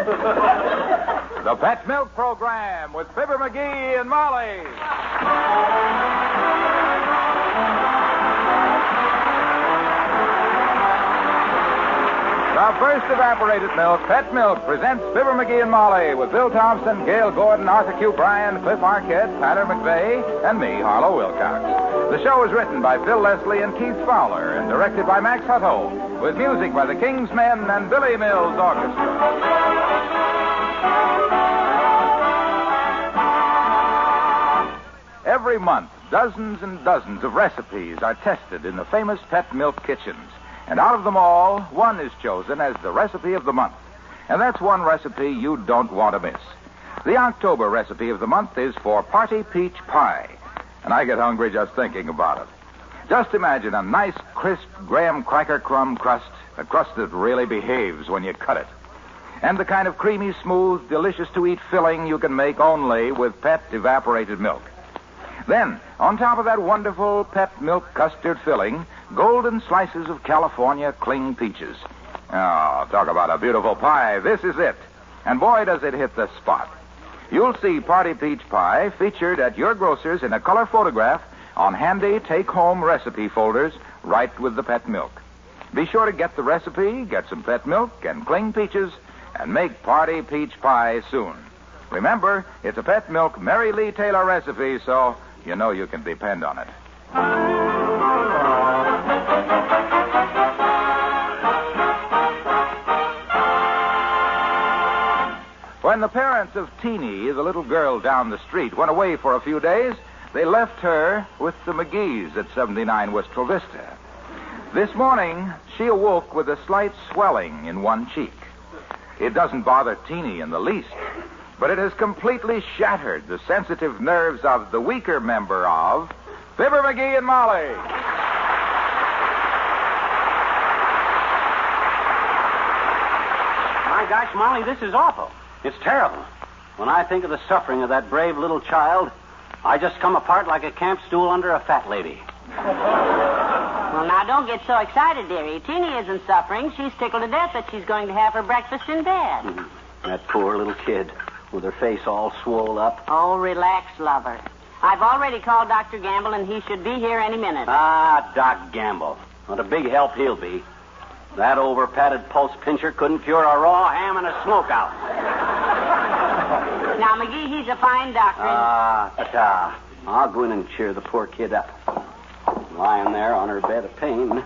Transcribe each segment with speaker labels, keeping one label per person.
Speaker 1: The Pet Milk Program with Fibber, McGee, and Molly. The first evaporated milk, Pet Milk, presents Fibber, McGee, and Molly with Bill Thompson, Gail Gordon, Arthur Q. Bryan, Cliff Arquette, Tyler McVeigh, and me, Harlow Wilcox. The show is written by Phil Leslie and Keith Fowler and directed by Max Hutto, with music by the King's Men and Billy Mills Orchestra. Every month, dozens and dozens of recipes are tested in the famous Pet Milk kitchens. And out of them all, one is chosen as the recipe of the month. And that's one recipe you don't want to miss. The October recipe of the month is for Party Peach Pie. And I get hungry just thinking about it. Just imagine a nice, crisp graham cracker crumb crust, a crust that really behaves when you cut it. And the kind of creamy, smooth, delicious-to-eat filling you can make only with Pet evaporated milk. Then, on top of that wonderful Pet Milk custard filling, golden slices of California cling peaches. Oh, talk about a beautiful pie. This is it. And boy, does it hit the spot. You'll see Party Peach Pie featured at your grocer's in a color photograph on handy take-home recipe folders right with the Pet Milk. Be sure to get the recipe, get some Pet Milk, and cling peaches, and make Party Peach Pie soon. Remember, it's a Pet Milk Mary Lee Taylor recipe, so you know you can depend on it. When the parents of Teeny, the little girl down the street, went away for a few days, they left her with the McGees at 79 Wistful Vista. This morning, she awoke with a slight swelling in one cheek. It doesn't bother Teeny in the least, but it has completely shattered the sensitive nerves of the weaker member of Fibber, McGee, and Molly.
Speaker 2: My gosh, Molly, this is awful. It's terrible. When I think of the suffering of that brave little child, I just come apart like a camp stool under a fat lady.
Speaker 3: Well, now, don't get so excited, dearie. Teeny isn't suffering. She's tickled to death that she's going to have her breakfast in bed.
Speaker 2: Mm-hmm. That poor little kid with her face all swole up.
Speaker 3: Oh, relax, lover. I've already called Dr. Gamble, and he should be here any minute.
Speaker 2: Ah, Doc Gamble. What a big help he'll be. That over-padded pulse pincher couldn't cure a raw ham and a smokeout.
Speaker 3: Now, McGee, he's a fine doctor.
Speaker 2: I'll go in and cheer the poor kid up. Lying there on her bed of pain,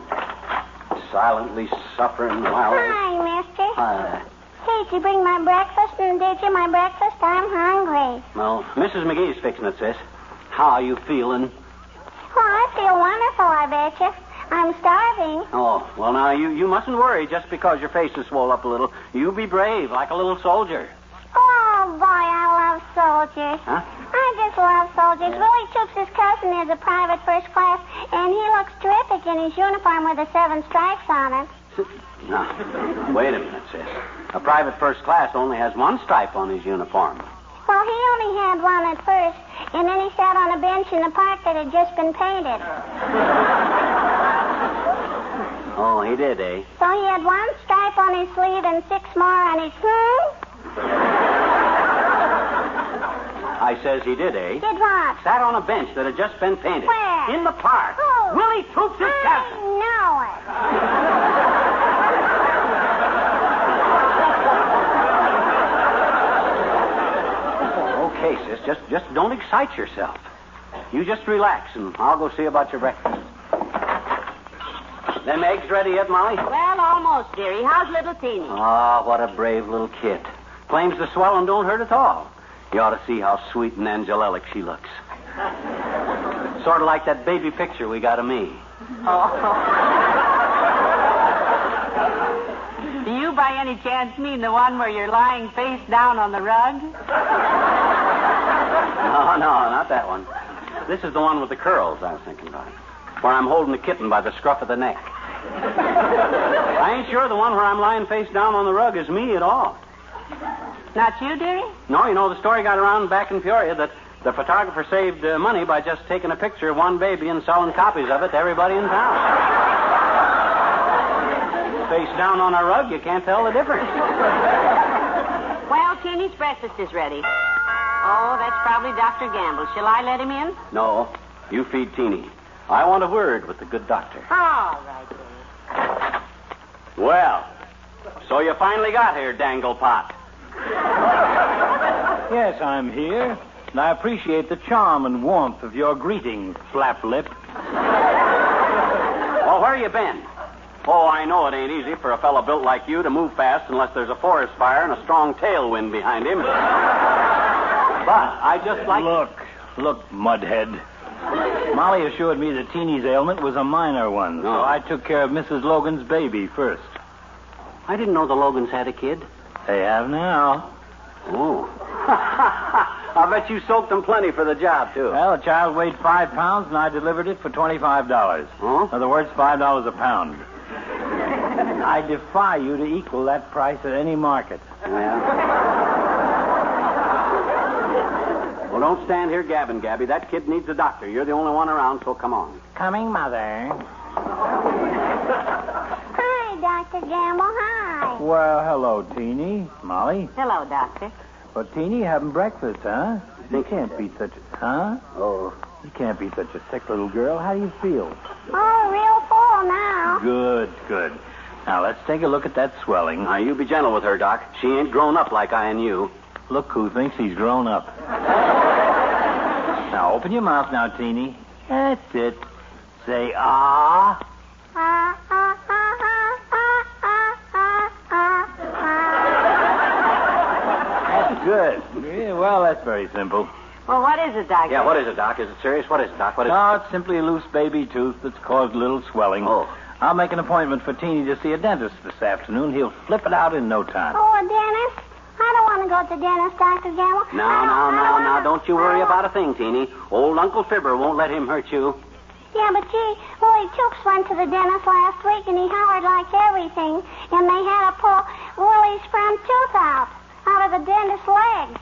Speaker 2: silently suffering while...
Speaker 4: Hi, mister.
Speaker 2: Hi.
Speaker 4: Did you bring my breakfast? And did you my breakfast? I'm hungry.
Speaker 2: Well, Mrs. McGee's fixing it, sis. How are you feeling?
Speaker 4: Oh, I feel wonderful, I bet you. I'm starving.
Speaker 2: Oh, well, now, you mustn't worry just because your face is swole up a little. You be brave, like a little soldier.
Speaker 4: Oh, boy, I love soldiers.
Speaker 2: Huh?
Speaker 4: I just love soldiers. Willie Chooks, his cousin, is a private first class, and he looks terrific in his uniform with the 7 stripes on it.
Speaker 2: Now, wait a minute, sis. A private first class only has 1 stripe on his uniform.
Speaker 4: Well, he only had one at first, and then he sat on a bench in the park that had just been painted.
Speaker 2: Oh, he did, eh?
Speaker 4: So he had 1 stripe on his sleeve and 6 more on his...
Speaker 2: I says he did, eh?
Speaker 4: Did what?
Speaker 2: Sat on a bench that had just been painted.
Speaker 4: Where?
Speaker 2: In the park.
Speaker 4: Who?
Speaker 2: Willie Toops' cousin.
Speaker 4: I know it.
Speaker 2: Okay, sis, just don't excite yourself. You just relax, and I'll go see about your breakfast. Them eggs ready yet, Molly?
Speaker 3: Well, almost, dearie. How's little Teeny?
Speaker 2: Ah, what a brave little kid. Claims the swelling don't hurt at all. You ought to see how sweet and angelic she looks. Sort of like that baby picture we got of me.
Speaker 3: Oh. Do you by any chance mean the one where you're lying face down on the rug?
Speaker 2: No, not that one. This is the one with the curls I was thinking about. Where I'm holding the kitten by the scruff of the neck. I ain't sure the one where I'm lying face down on the rug is me at all.
Speaker 3: Not you, dearie?
Speaker 2: No, you know, the story got around back in Peoria that the photographer saved money by just taking a picture of one baby and selling copies of it to everybody in town. Face down on a rug, you can't tell the difference.
Speaker 3: Teeny's breakfast is ready. Oh, that's probably Dr. Gamble. Shall I let him in?
Speaker 2: No, you feed Teeny. I want a word with the good doctor.
Speaker 3: All right, dearie.
Speaker 2: Well, so you finally got here, Danglepot.
Speaker 5: Yes, I'm here. And I appreciate the charm and warmth of your greeting, Flaplip.
Speaker 2: Well, where you been? Oh, I know it ain't easy for a fellow built like you to move fast unless there's a forest fire and a strong tailwind behind him. But I just like...
Speaker 5: Look, Mudhead. Molly assured me that Teeny's ailment was a minor one, so I took care of Mrs. Logan's baby first.
Speaker 2: I didn't know the Logans had a kid.
Speaker 5: They have now.
Speaker 2: Oh. I bet you soaked them plenty for the job, too.
Speaker 5: Well, the child weighed 5 pounds, and I delivered it for $25.
Speaker 2: Huh?
Speaker 5: In other words, $5 a pound. I defy you to equal that price at any market.
Speaker 2: Yeah. Well, don't stand here gabbing, Gabby. That kid needs a doctor. You're the only one around, so come on.
Speaker 5: Coming, Mother.
Speaker 4: Hi, Dr. Gamble. Hi.
Speaker 5: Well, hello, Teeny. Molly.
Speaker 3: Hello, Doctor.
Speaker 5: Well, Teeny, having breakfast, huh? You can't be such a... Huh?
Speaker 2: Oh.
Speaker 5: You can't be such a sick little girl. How do you feel?
Speaker 4: Oh, real full now.
Speaker 5: Good. Now, let's take a look at that swelling.
Speaker 2: Now, you be gentle with her, Doc. She ain't grown up like I and you.
Speaker 5: Look who thinks he's grown up. Now, open your mouth now, Teeny. That's it. Say, ah. That's good. Yeah, well, that's very simple.
Speaker 3: Well, what is it, Doctor?
Speaker 2: Yeah, what is it, Doc? Is it serious? What is it, Doc? What is
Speaker 5: No, it's simply a loose baby tooth that's caused a little swelling.
Speaker 2: Oh.
Speaker 5: I'll make an appointment for Teeny to see a dentist this afternoon. He'll flip it out in no time.
Speaker 4: Oh, a dentist? I don't want to go to the dentist, Dr. Gamble.
Speaker 2: Now, don't you worry about a thing, Teeny. Old Uncle Fibber won't let him hurt you.
Speaker 4: Yeah, but gee, Willie Toops went to the dentist last week, and he hollered like everything, and they had to pull Willie's front tooth out of the dentist's leg.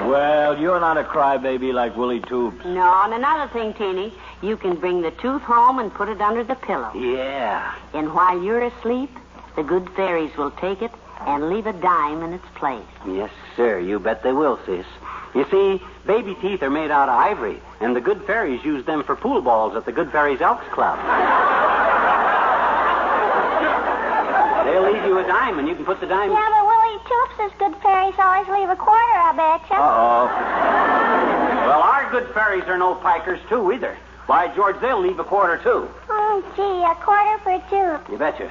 Speaker 5: Well, you're not a crybaby like Willie Toops.
Speaker 3: No, and another thing, Teeny, you can bring the tooth home and put it under the pillow.
Speaker 2: Yeah.
Speaker 3: And while you're asleep, the good fairies will take it and leave a dime in its place.
Speaker 2: Yes, sir. You bet they will, sis. You see, baby teeth are made out of ivory, and the good fairies use them for pool balls at the Good Fairies Elks Club. They'll leave you a dime, and you can put the dime...
Speaker 4: Yeah, but Willie Toops' good fairies always leave a quarter, I betcha.
Speaker 2: Uh-oh. Well, our good fairies are no pikers, too, either. By George, they'll leave a quarter, too.
Speaker 4: Oh, gee, a quarter for a tooth.
Speaker 2: You betcha.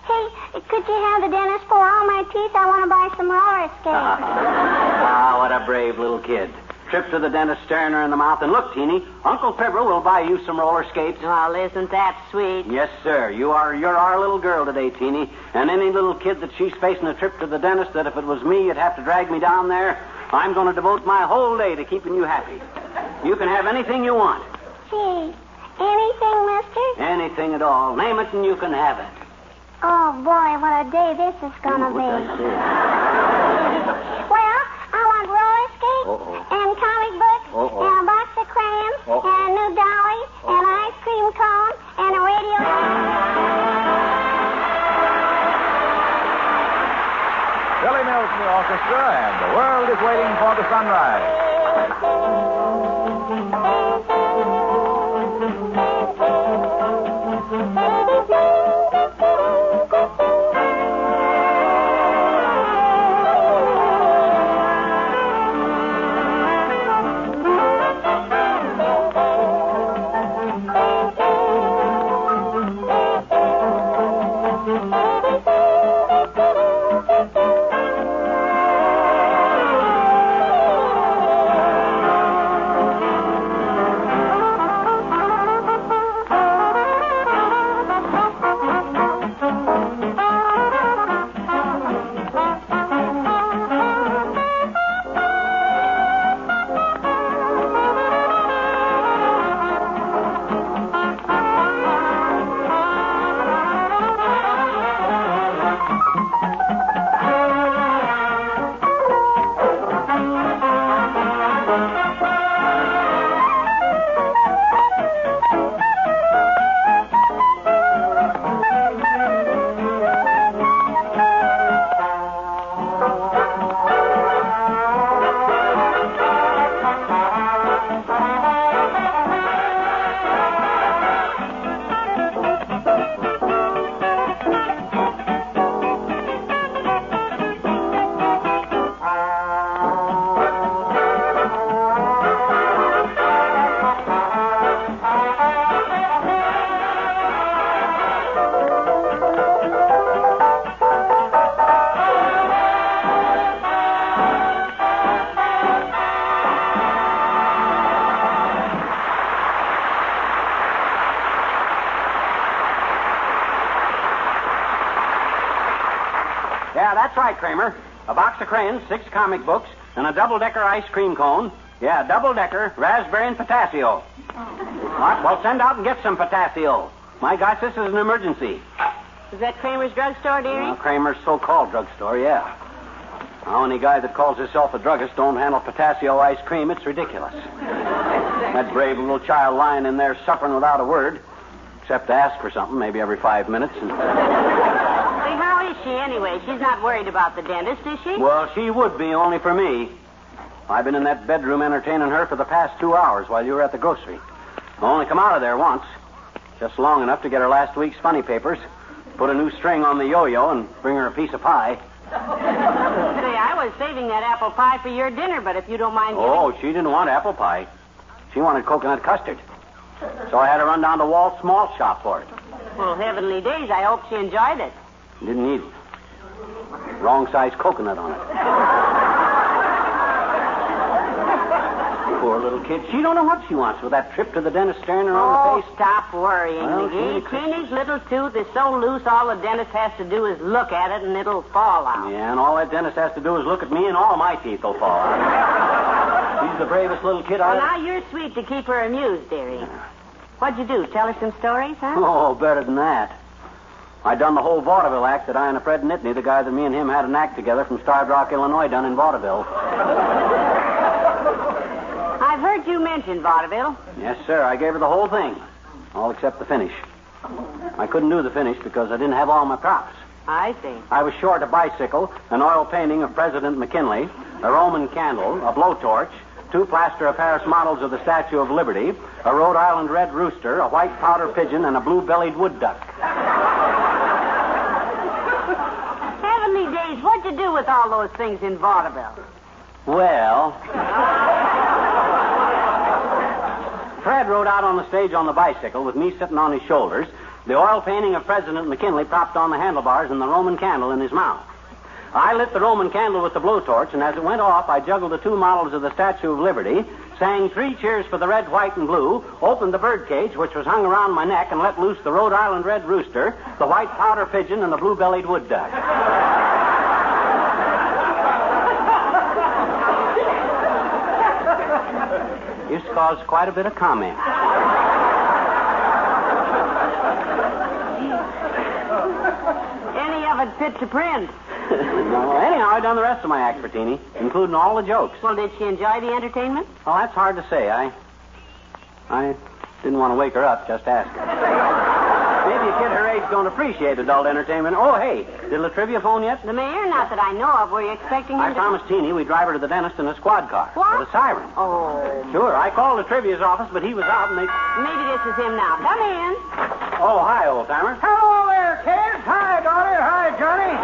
Speaker 4: Hey, could you have the dentist pull all my teeth? I want to buy some roller skates.
Speaker 2: Ah, what a brave little kid. Trip to the dentist staring her in the mouth. And look, Teeny, Uncle Fibber will buy you some roller skates.
Speaker 3: Well, isn't that sweet?
Speaker 2: Yes, sir. You're our little girl today, Teeny. And any little kid that she's facing a trip to the dentist that if it was me, you'd have to drag me down there, I'm going to devote my whole day to keeping you happy. You can have anything you want.
Speaker 4: Gee, anything, mister?
Speaker 2: Anything at all. Name it and you can have it.
Speaker 4: Oh, boy, what a day this is going to be.
Speaker 2: What'd I say?
Speaker 4: Well, I want roller skates and comic books and a box of crayons and a new dolly and an ice cream cone and a radio.
Speaker 1: Billy Mills in the orchestra, and the world is waiting for the sunrise.
Speaker 2: Yeah, that's right, Kramer. A box of crayons, 6 comic books, and a double-decker ice cream cone. Yeah, double-decker, raspberry and potassio. What? Well, send out and get some potassio. My gosh, this is an emergency.
Speaker 3: Is that Kramer's drugstore, dearie?
Speaker 2: Well, Kramer's so-called drugstore, yeah. Now, any guy that calls himself a druggist don't handle potassio ice cream. It's ridiculous. That brave little child lying in there suffering without a word, except to ask for something maybe every 5 minutes. And...
Speaker 3: Say, how is she anyway? She's not worried about the dentist, is she?
Speaker 2: Well, she would be, only for me. I've been in that bedroom entertaining her for the past 2 hours while you were at the grocery. I only come out of there once, just long enough to get her last week's funny papers, put a new string on the yo-yo, and bring her a piece of pie.
Speaker 3: Say, I was saving that apple pie for your dinner, but if you don't mind giving...
Speaker 2: Oh, she didn't want apple pie. She wanted coconut custard. So I had to run down to Walt's Malt Shop for it.
Speaker 3: Well, heavenly days, I hope she enjoyed it.
Speaker 2: Didn't need it. Wrong size coconut on it. Poor little kid. She don't know what she wants with that trip to the dentist staring her on the face.
Speaker 3: Stop worrying,
Speaker 2: Well,
Speaker 3: McGee.
Speaker 2: she-
Speaker 3: Teeny's little tooth is so loose, all the dentist has to do is look at it, and it'll fall out.
Speaker 2: Yeah, and all that dentist has to do is look at me, and all my teeth will fall out. She's the bravest little kid
Speaker 3: Well,
Speaker 2: I...
Speaker 3: now you're sweet to keep her amused, dearie. What'd you do? Tell her some stories, huh?
Speaker 2: Oh, better than that. I done the whole vaudeville act that I and Fred Nittany, the guy that me and him had an act together from Starved Rock, Illinois, done in vaudeville.
Speaker 3: I've heard you mention vaudeville.
Speaker 2: Yes, sir. I gave her the whole thing, all except the finish. I couldn't do the finish because I didn't have all my props.
Speaker 3: I see.
Speaker 2: I was short a bicycle, an oil painting of President McKinley, a Roman candle, a blowtorch, 2 plaster of Paris models of the Statue of Liberty, a Rhode Island red rooster, a white powder pigeon, and a blue-bellied wood duck.
Speaker 3: Heavenly days, what'd you do with all those things in vaudeville?
Speaker 2: Well... Fred rode out on the stage on the bicycle with me sitting on his shoulders, the oil painting of President McKinley propped on the handlebars and the Roman candle in his mouth. I lit the Roman candle with the blowtorch, and as it went off, I juggled the 2 models of the Statue of Liberty, sang 3 cheers for the red, white, and blue, opened the birdcage, which was hung around my neck, and let loose the Rhode Island red rooster, the white powder pigeon, and the blue-bellied wood duck. This caused quite a bit of comment.
Speaker 3: Any of it fit to print.
Speaker 2: No, anyhow, I done the rest of my act for Teeny, including all the jokes.
Speaker 3: Well, did she enjoy the entertainment?
Speaker 2: Well, that's hard to say. I didn't want to wake her up, just ask her. Maybe a kid her age don't appreciate adult entertainment. Oh, hey, did La Trivia phone yet?
Speaker 3: The mayor? Not that I know of. Were you expecting him
Speaker 2: I promised Teeny we'd drive her to the dentist in a squad car.
Speaker 3: What?
Speaker 2: With a siren.
Speaker 3: Oh.
Speaker 2: Sure, I called La Trivia's office, but he was out and they...
Speaker 3: Maybe this is him now. Come in.
Speaker 2: Oh, hi, old-timer.
Speaker 6: Hello there, kids. Hi, daughter. Hi, Johnny.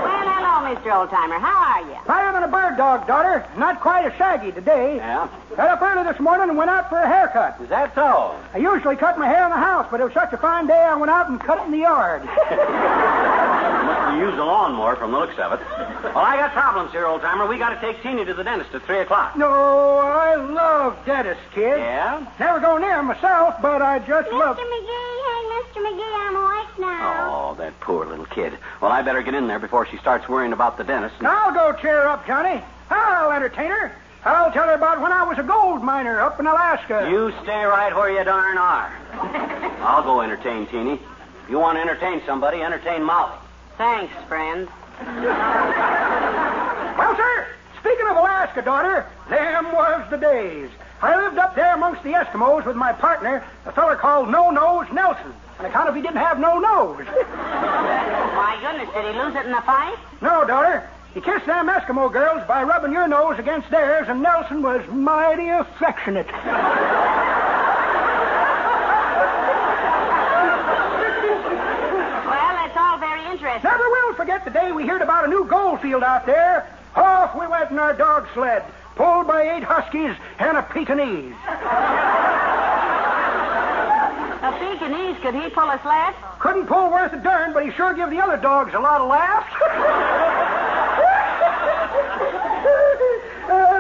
Speaker 3: Well, hello, Mr. Oldtimer. How are you?
Speaker 6: Better than a bird dog, daughter. Not quite as shaggy today.
Speaker 2: Yeah?
Speaker 6: Got up early this morning and went out for a haircut.
Speaker 2: Is that so?
Speaker 6: I usually cut my hair in the house, but it was such a fine day I went out and cut it in the yard.
Speaker 2: Must have used a lawnmower from the looks of it. Well, I got problems here, old-timer. We got to take Teeny to the dentist at 3 o'clock.
Speaker 6: No, I love dentists, kid.
Speaker 2: Yeah?
Speaker 6: Never go near 'em myself, but I just love...
Speaker 4: Mr. McGee, hey, Mr. McGee, I'm awake now.
Speaker 2: Oh, that poor little kid. Well, I better get in there before she starts worrying about the dentist.
Speaker 6: I'll go cheer her up, Johnny. I'll entertain her. I'll tell her about when I was a gold miner up in Alaska.
Speaker 2: You stay right where you darn are. I'll go entertain Teeny. If you want to entertain somebody, entertain Molly.
Speaker 3: Thanks, friend.
Speaker 6: Well, sir, speaking of Alaska, daughter, them was the days. I lived up there amongst the Eskimos with my partner, a feller called No-Nose Nelson, on account of he didn't have no nose.
Speaker 3: My goodness, did he lose it in the fight?
Speaker 6: No, daughter. He kissed them Eskimo girls by rubbing your nose against theirs, and Nelson was mighty affectionate.
Speaker 3: Well, that's all very interesting.
Speaker 6: Never will forget the day we heard about a new gold field out there. Off we went in our dog sled, pulled by 8 huskies and a Pekingese.
Speaker 3: A Pekingese, could he pull a sled?
Speaker 6: Couldn't pull worth a darn, but he sure give the other dogs a lot of laughs.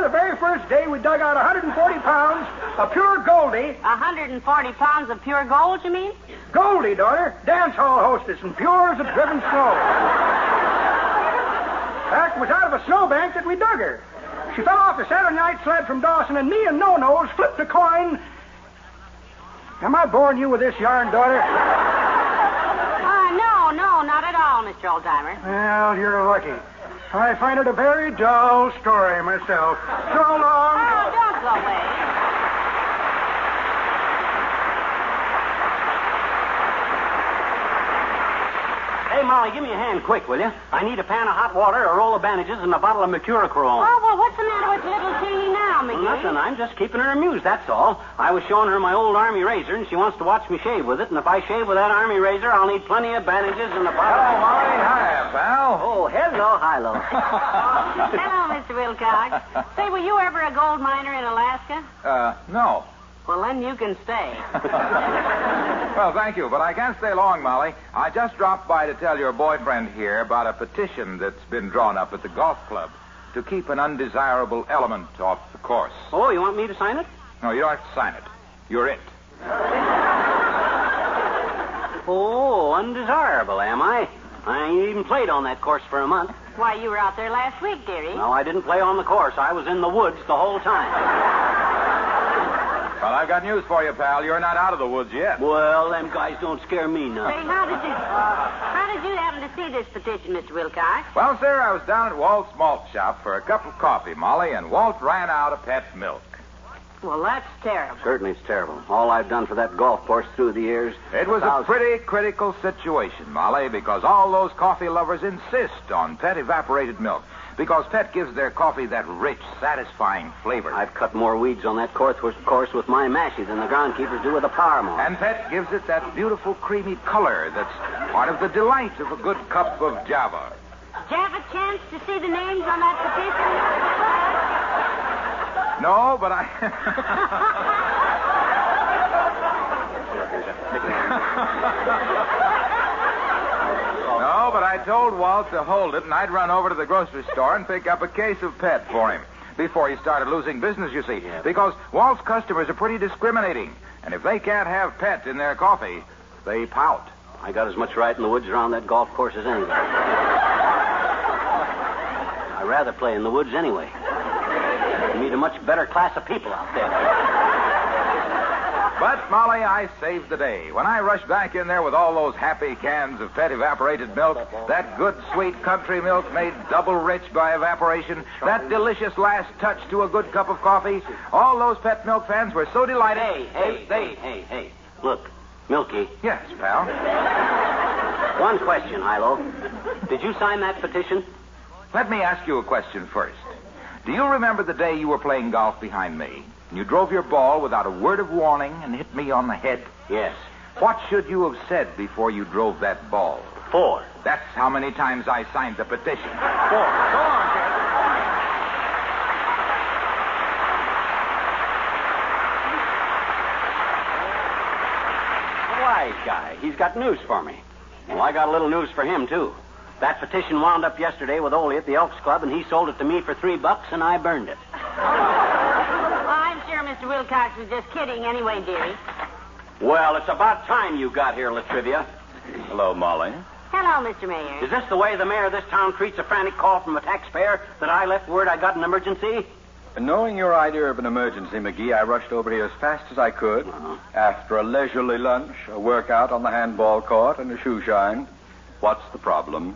Speaker 6: The very first day we dug out 140 pounds of pure Goldie.
Speaker 3: 140 pounds of pure gold, you mean?
Speaker 6: Goldie, daughter, dance hall hostess, and pure as a driven snow. fact, it was out of a snowbank that we dug her. She fell off the Saturday night sled from Dawson, and me and No-Nose flipped a coin. Am I boring you with this yarn, daughter?
Speaker 3: No, not at all, Mr. Oldtimer.
Speaker 6: Well, you're lucky. I find it a very dull story myself. So long.
Speaker 3: Oh, don't go away.
Speaker 2: Hey, Molly, give me a hand quick, will you? I need a pan of hot water, a roll of bandages, and a bottle of mercurochrome.
Speaker 3: Oh, well, what's the matter with little Teeny now, McGee?
Speaker 2: Well, nothing. I'm just keeping her amused, that's all. I was showing her my old army razor, and she wants to watch me shave with it. And if I shave with that army razor, I'll need plenty of bandages and a bottle.
Speaker 1: Hello, Molly. Hi, pal.
Speaker 2: Oh, hello, Hilo.
Speaker 3: Hello, Mr. Wilcox. Say, were you ever a gold miner in Alaska?
Speaker 1: No.
Speaker 3: Well, then you can stay.
Speaker 1: Well, thank you, but I can't stay long, Molly. I just dropped by to tell your boyfriend here about a petition that's been drawn up at the golf club to keep an undesirable element off the course.
Speaker 2: Oh, you want me to sign it?
Speaker 1: No, you don't have to sign it. You're it.
Speaker 2: Oh, undesirable, am I? I ain't even played on that course for a month.
Speaker 3: Why, you were out there last week, dearie.
Speaker 2: No, I didn't play on the course. I was in the woods the whole time.
Speaker 1: Well, I've got news for you, pal. You're not out of the woods yet.
Speaker 2: Well, them guys don't scare me none.
Speaker 3: Say, how did you happen to see this petition, Mr. Wilcox?
Speaker 1: Well, sir, I was down at Walt's malt shop for a cup of coffee, Molly, and Walt ran out of pet milk.
Speaker 3: Well, that's terrible.
Speaker 2: Certainly it's terrible. All I've done for that golf course through the years.
Speaker 1: It was a pretty critical situation, Molly, because all those coffee lovers insist on pet evaporated milk. Because Pet gives their coffee that rich, satisfying flavor.
Speaker 2: I've cut more weeds on that course with my mashie than the groundkeepers do with a power mower.
Speaker 1: And Pet gives it that beautiful, creamy color that's part of the delight of a good cup of Java.
Speaker 3: Did you have a chance to see the names on that petition?
Speaker 1: No, but I... No, but I told Walt to hold it, and I'd run over to the grocery store and pick up a case of Pet for him. Before he started losing business, you see. Yeah. Because Walt's customers are pretty discriminating. And if they can't have Pet in their coffee, they pout.
Speaker 2: I got as much right in the woods around that golf course as anybody. I'd rather play in the woods anyway. You meet a much better class of people out there.
Speaker 1: But, Molly, I saved the day. When I rushed back in there with all those happy cans of Pet evaporated milk, that good, sweet country milk made double rich by evaporation, that delicious last touch to a good cup of coffee, all those Pet milk fans were so delighted.
Speaker 2: Hey. Look, Milky.
Speaker 1: Yes, pal.
Speaker 2: One question, Hilo. Did you sign that petition?
Speaker 1: Let me ask you a question first. Do you remember the day you were playing golf behind me? You drove your ball without a word of warning and hit me on the head?
Speaker 2: Yes.
Speaker 1: What should you have said before you drove that ball?
Speaker 2: 4.
Speaker 1: That's how many times I signed the petition. 4. Go on, kid.
Speaker 2: A wise guy. He's got news for me. Well, I got a little news for him, too. That petition wound up yesterday with Ole at the Elks Club, and he sold it to me for $3, and I burned it.
Speaker 3: Mr. Wilcox was just kidding anyway, dearie.
Speaker 2: Well, it's about time you got here, Latrivia.
Speaker 5: Hello, Molly.
Speaker 3: Hello, Mr. Mayor.
Speaker 2: Is this the way the mayor of this town treats a frantic call from a taxpayer that I left word I got an emergency?
Speaker 7: Knowing your idea of an emergency, McGee, I rushed over here as fast as I could. After a leisurely lunch, a workout on the handball court, and a shoe shine. What's the problem?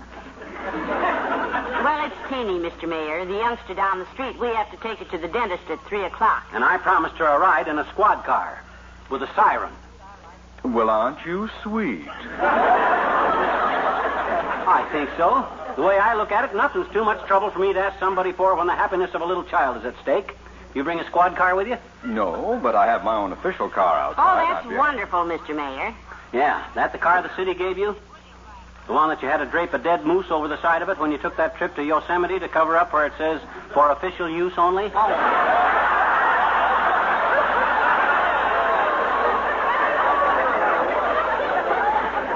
Speaker 3: Well, it's Teeny, Mr. Mayor. The youngster down the street. We have to take her to the dentist at 3 o'clock.
Speaker 2: And I promised her a ride in a squad car with a siren.
Speaker 7: Well, aren't you sweet?
Speaker 2: I think so. The way I look at it, nothing's too much trouble for me to ask somebody for when the happiness of a little child is at stake. You bring a squad car with you?
Speaker 7: No, but I have my own official car outside.
Speaker 3: Oh, that's wonderful, Mr. Mayor.
Speaker 2: Yeah, that the car the city gave you? The one that you had to drape a dead moose over the side of it when you took that trip to Yosemite to cover up where it says, for official use only?
Speaker 3: Oh.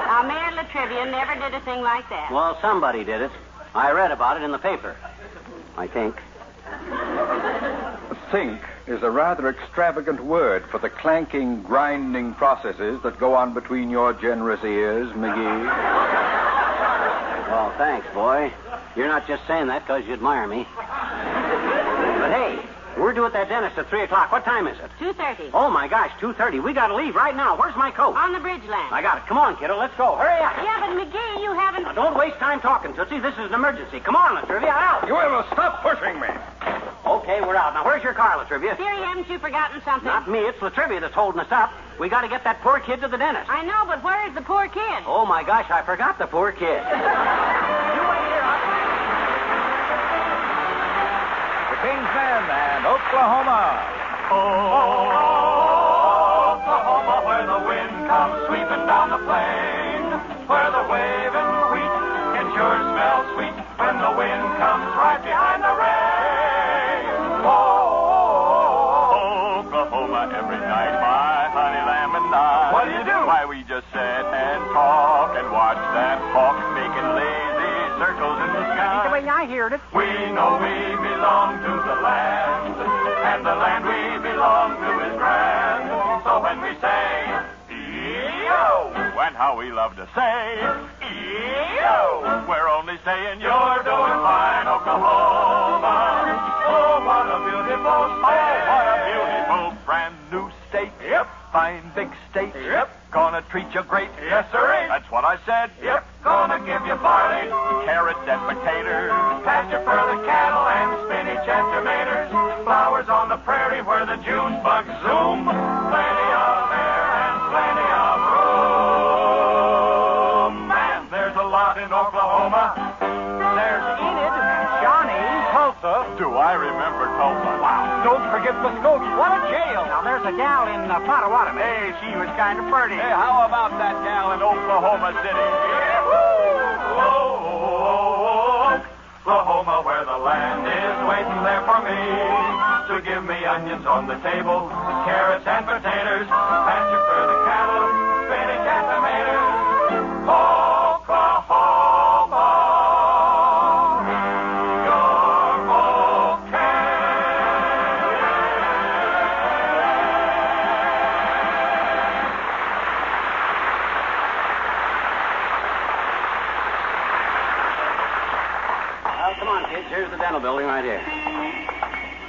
Speaker 3: Now, Mayor Latrivia never did a thing like that.
Speaker 2: Well, somebody did it. I read about it in the paper. I think.
Speaker 7: Think is a rather extravagant word for the clanking, grinding processes that go on between your generous ears, McGee.
Speaker 2: Well, thanks, boy. You're not just saying that because you admire me. But hey, we're due at that dentist at 3 o'clock. What time is it?
Speaker 3: 2:30.
Speaker 2: Oh, my gosh, 2:30. We got to leave right now. Where's my coat?
Speaker 3: On the bridge lamp.
Speaker 2: I got it. Come on, kiddo. Let's go. Hurry up.
Speaker 3: Yeah, but McGee, you haven't...
Speaker 2: Now, don't waste time talking, Tootsie. This is an emergency. Come on, Latrivia. Out.
Speaker 7: You will stop pushing me.
Speaker 2: Okay, we're out. Now, where's your car, Latrivia?
Speaker 3: Dearie, haven't you forgotten something?
Speaker 2: Not me. It's Latrivia that's holding us up. We got to get that poor kid to the dentist.
Speaker 3: I know, but where is the poor kid?
Speaker 2: Oh, my gosh, I forgot the poor kid. You wait here.
Speaker 1: The King's Men and Oklahoma.
Speaker 8: Oklahoma, where the wind comes sweeping down the plain, where the waving wheat can sure smell sweet when the wind comes right behind the rain. Oklahoma, every night, my honey lamb and I. What do you do? Why, we just sit and talk and watch that hawk making lazy circles in the sky.
Speaker 6: The way I heard it.
Speaker 8: We know we belong to the land, and the land we belong to is grand. So when we say, E-O, and how we love to say, E-O, we're only saying you're doing fine, Oklahoma. Oh, what a beautiful state. Oh, what a beautiful brand new state. Yep. Fine big state. Yep. Gonna treat you great. Yes, sir. That's what I said. Yep. Gonna give you barley, carrots and potatoes, pasture for the cattle and spinach and tomatoes, flowers on the prairie where the June bugs zoom, plenty of air and plenty of room. Man, there's a lot in Oklahoma. There's Enid, Johnny, Tulsa. Do I remember Tulsa? Wow. Don't forget Muskogee. What a jail.
Speaker 6: Now, there's a gal in Potawatomi.
Speaker 8: Hey, she was kind of pretty. Hey, how about that gal in Oklahoma City? Yeah, Oklahoma, where the land is waiting there for me to give me onions on the table, carrots and potatoes, pasture for the cattle, spinach and tomatoes. Oklahoma, you're okay.
Speaker 2: Well, come on, kids. Here's the dental building right here.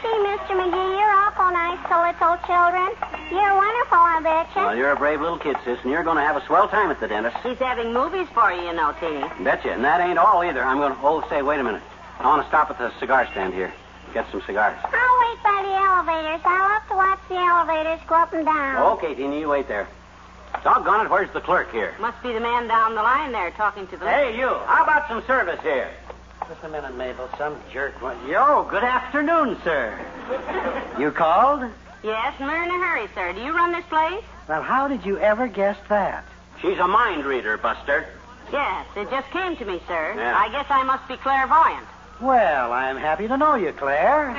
Speaker 4: Gee, Mr. McGee, you're awful nice to little children. You're wonderful, I betcha.
Speaker 2: Well, you're a brave little kid, sis, and you're going to have a swell time at the dentist.
Speaker 3: He's having movies for you, you know, Teeny.
Speaker 2: Betcha. And that ain't all either. I'm going to... Oh, say, wait a minute. I want to stop at the cigar stand here. Get some cigars.
Speaker 4: I'll wait by the elevators. I love to watch the elevators go up and down.
Speaker 2: Okay, Teeny, you wait there. Doggone it, where's the clerk here?
Speaker 3: Must be the man down the line there talking to the...
Speaker 2: Hey, you. How about some service here? Just a minute, Mabel. Some jerk... Yo, good afternoon, sir. You called?
Speaker 3: Yes, and we're in a hurry, sir. Do you run this place?
Speaker 6: Well, how did you ever guess that?
Speaker 2: She's a mind reader, Buster.
Speaker 3: Yes, it just came to me, sir.
Speaker 2: Yeah.
Speaker 3: I guess I must be clairvoyant.
Speaker 6: Well, I'm happy to know you, Claire.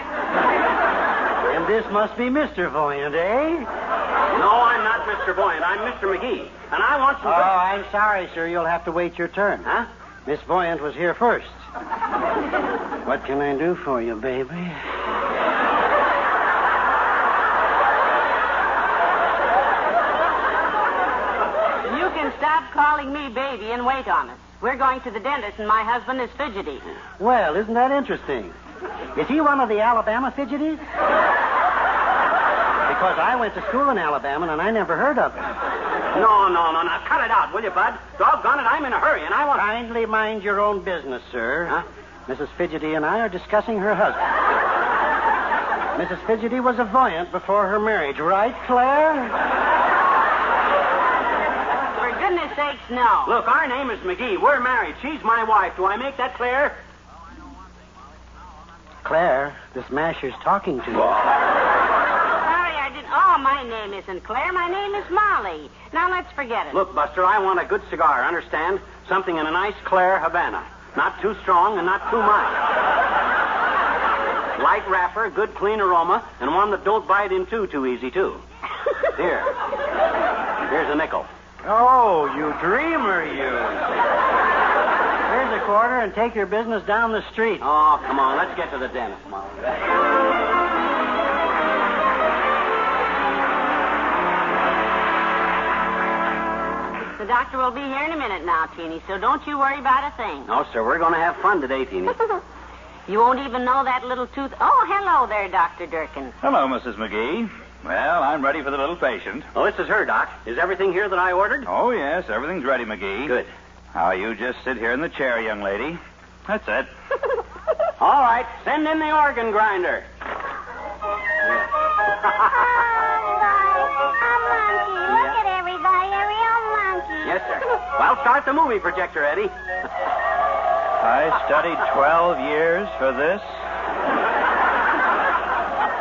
Speaker 6: And this must be Mr. Voyant, eh?
Speaker 2: No, I'm not Mr. Voyant. I'm Mr. McGee. And I want some...
Speaker 6: Oh, I'm sorry, sir. You'll have to wait your turn.
Speaker 2: Huh?
Speaker 6: Miss Voyant was here first. What can I do for you, baby?
Speaker 3: You can stop calling me baby and wait on us. We're going to the dentist, and my husband is fidgety.
Speaker 6: Well, isn't that interesting? Is he one of the Alabama fidgeties? Because I went to school in Alabama, and I never heard of him.
Speaker 2: No. Now, cut it out, will you, Bud? Doggone it, I'm in a hurry, and I want...
Speaker 6: Kindly mind your own business, sir.
Speaker 2: Huh?
Speaker 6: Mrs. Fidgety and I are discussing her husband. Mrs. Fidgety was a voyant before her marriage, right, Claire?
Speaker 3: For goodness sakes, no.
Speaker 2: Look, our name is McGee. We're married. She's my wife. Do I make that clear?
Speaker 6: Claire, this masher's talking to you.
Speaker 3: Sorry, I didn't... Oh, my name isn't Claire. My name is Molly. Now, let's forget it.
Speaker 2: Look, Buster, I want a good cigar, understand? Something in a nice Claire Havana. Not too strong and not too mild. Light wrapper, good clean aroma, and one that don't bite in too easy, too. Here. Here's a nickel.
Speaker 6: Oh, you dreamer, you. Here's a quarter and take your business down the street.
Speaker 2: Oh, come on. Let's get to the dentist, Molly.
Speaker 3: The doctor will be here in a minute now, Teeny, so don't you worry about a thing.
Speaker 2: No, sir, we're going to have fun today, Teeny.
Speaker 3: You won't even know that little tooth. Oh, hello there, Dr. Durkin.
Speaker 5: Hello, Mrs. McGee. Well, I'm ready for the little patient.
Speaker 2: Oh, this is her, Doc. Is everything here that I ordered?
Speaker 5: Oh, yes, everything's ready, McGee.
Speaker 2: Good.
Speaker 5: Now, you just sit here in the chair, young lady. That's it.
Speaker 2: All right, send in the organ grinder.
Speaker 4: A monkey. Look at everybody, a real monkey.
Speaker 2: Yes, sir. Well, start the movie projector, Eddie.
Speaker 5: I studied 12 years for this.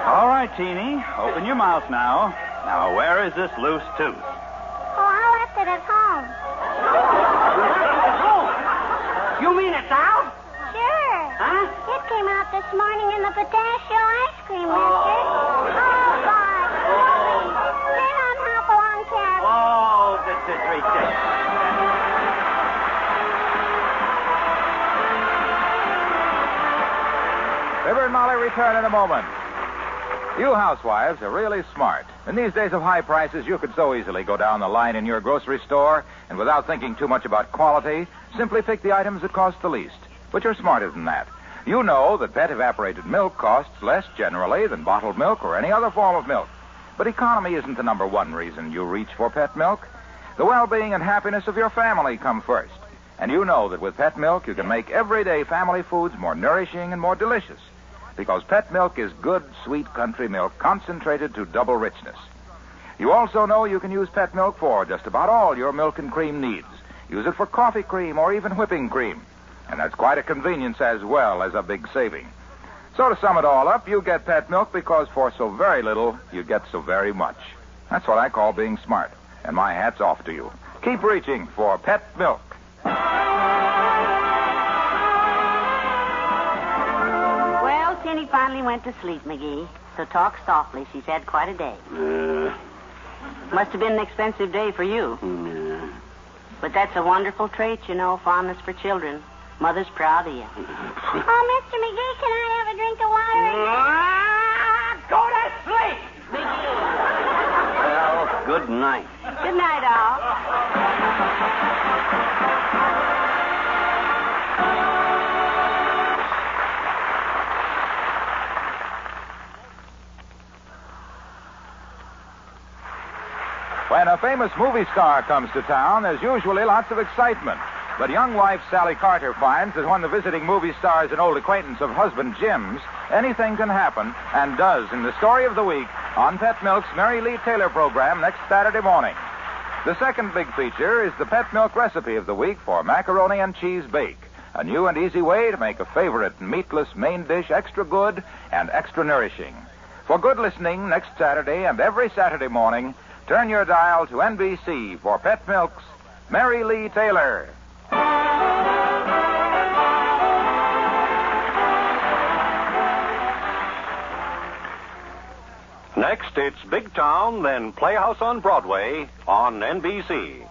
Speaker 5: All right, Teeny, open your mouth now. Now, where is this loose tooth?
Speaker 4: Oh, I left it at home.
Speaker 2: You mean it's out?
Speaker 4: Sure.
Speaker 2: Huh?
Speaker 4: It came out this morning in the pistachio ice cream, mister. Oh, God. Sit on Hopalong Cabin.
Speaker 2: Oh, this is ridiculous.
Speaker 1: Fibber and Molly return in a moment. You housewives are really smart. In these days of high prices, you could so easily go down the line in your grocery store and without thinking too much about quality, simply pick the items that cost the least. But you're smarter than that. You know that pet evaporated milk costs less generally than bottled milk or any other form of milk. But economy isn't the number one reason you reach for pet milk. The well-being and happiness of your family come first. And you know that with pet milk, you can make everyday family foods more nourishing and more delicious. Because pet milk is good, sweet country milk concentrated to double richness. You also know you can use pet milk for just about all your milk and cream needs. Use it for coffee cream or even whipping cream. And that's quite a convenience as well as a big saving. So to sum it all up, you get pet milk because for so very little, you get so very much. That's what I call being smart. And my hat's off to you. Keep reaching for pet milk.
Speaker 3: Teeny finally went to sleep, McGee. So talk softly. She's had quite a day. Must have been an expensive day for you. But that's a wonderful trait, you know, fondness for children. Mother's proud of you.
Speaker 4: Oh, Mr. McGee, can I have a drink of water?
Speaker 2: Go to sleep. Well, good night.
Speaker 3: Good night, all.
Speaker 1: When a famous movie star comes to town, there's usually lots of excitement. But young wife Sally Carter finds that when the visiting movie star is an old acquaintance of husband Jim's, anything can happen, and does in the story of the week on Pet Milk's Mary Lee Taylor program next Saturday morning. The second big feature is the Pet Milk recipe of the week for macaroni and cheese bake, a new and easy way to make a favorite meatless main dish extra good and extra nourishing. For good listening next Saturday and every Saturday morning, turn your dial to NBC for Pet Milk's Mary Lee Taylor.
Speaker 9: Next, it's Big Town, then Playhouse on Broadway on NBC.